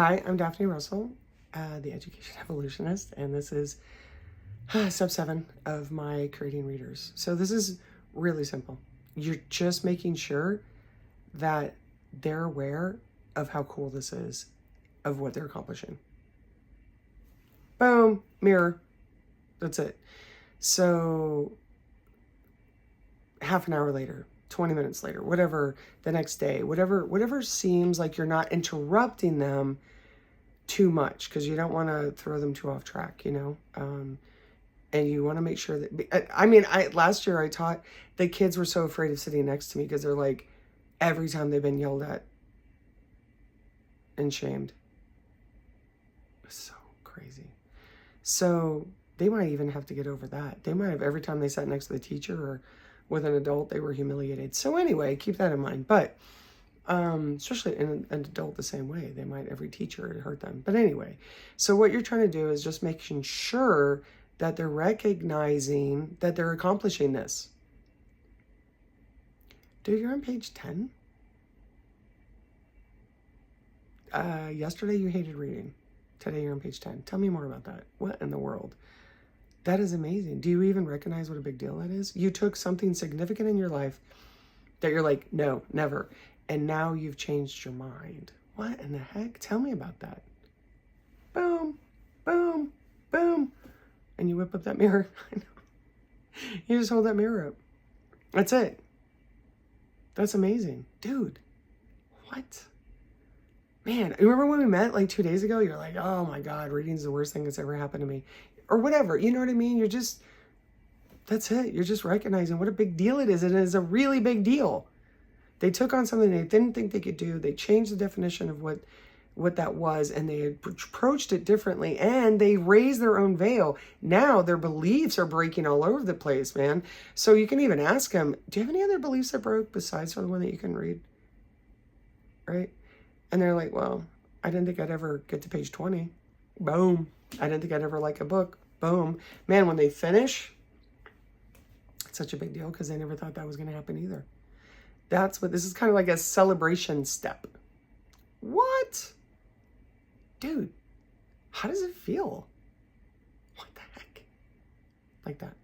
Hi, I'm Daphne Russell, the Education Evolutionist, and this is step 7 of my creating readers. So this is really simple. You're just making sure that they're aware of how cool this is, of what they're accomplishing. Boom, mirror. That's it. So half an hour later, 20 minutes later, whatever, the next day, whatever seems like you're not interrupting them too much, because you don't want to throw them too off track, you know? And you want to make sure that, last year I taught, the kids were so afraid of sitting next to me because they're like, every time they've been yelled at and shamed. It's so crazy. So they might even have to get over that. They might have, every time they sat next to the teacher or with an adult, they were humiliated. So anyway, keep that in mind. But especially in an adult the same way, they might, every teacher hurt them. But anyway, so what you're trying to do is just making sure that they're recognizing that they're accomplishing this. Dude, you're on page 10. Yesterday you hated reading. Today you're on page 10. Tell me more about that. What in the world? That is amazing. Do you even recognize what a big deal that is? You took something significant in your life that you're like, no, never. And now you've changed your mind. What in the heck? Tell me about that. Boom, boom, boom. And you whip up that mirror. I know. You just hold that mirror up. That's it. That's amazing. Dude, what? Man, remember when we met like 2 days ago? You're like, oh my God, reading's the worst thing that's ever happened to me. Or whatever, you know what I mean? You're just, that's it. You're just recognizing what a big deal it is. And it is a really big deal. They took on something they didn't think they could do. They changed the definition of what that was, and they approached it differently, and they raised their own veil. Now their beliefs are breaking all over the place, man. So you can even ask them, do you have any other beliefs that broke besides the one that you can read? Right? And they're like, well, I didn't think I'd ever get to page 20. Boom. I didn't think I'd ever like a book. Boom. Man, when they finish, it's such a big deal because they never thought that was going to happen either. That's what, this is kind of like a celebration step. What? Dude, how does it feel? What the heck? Like that.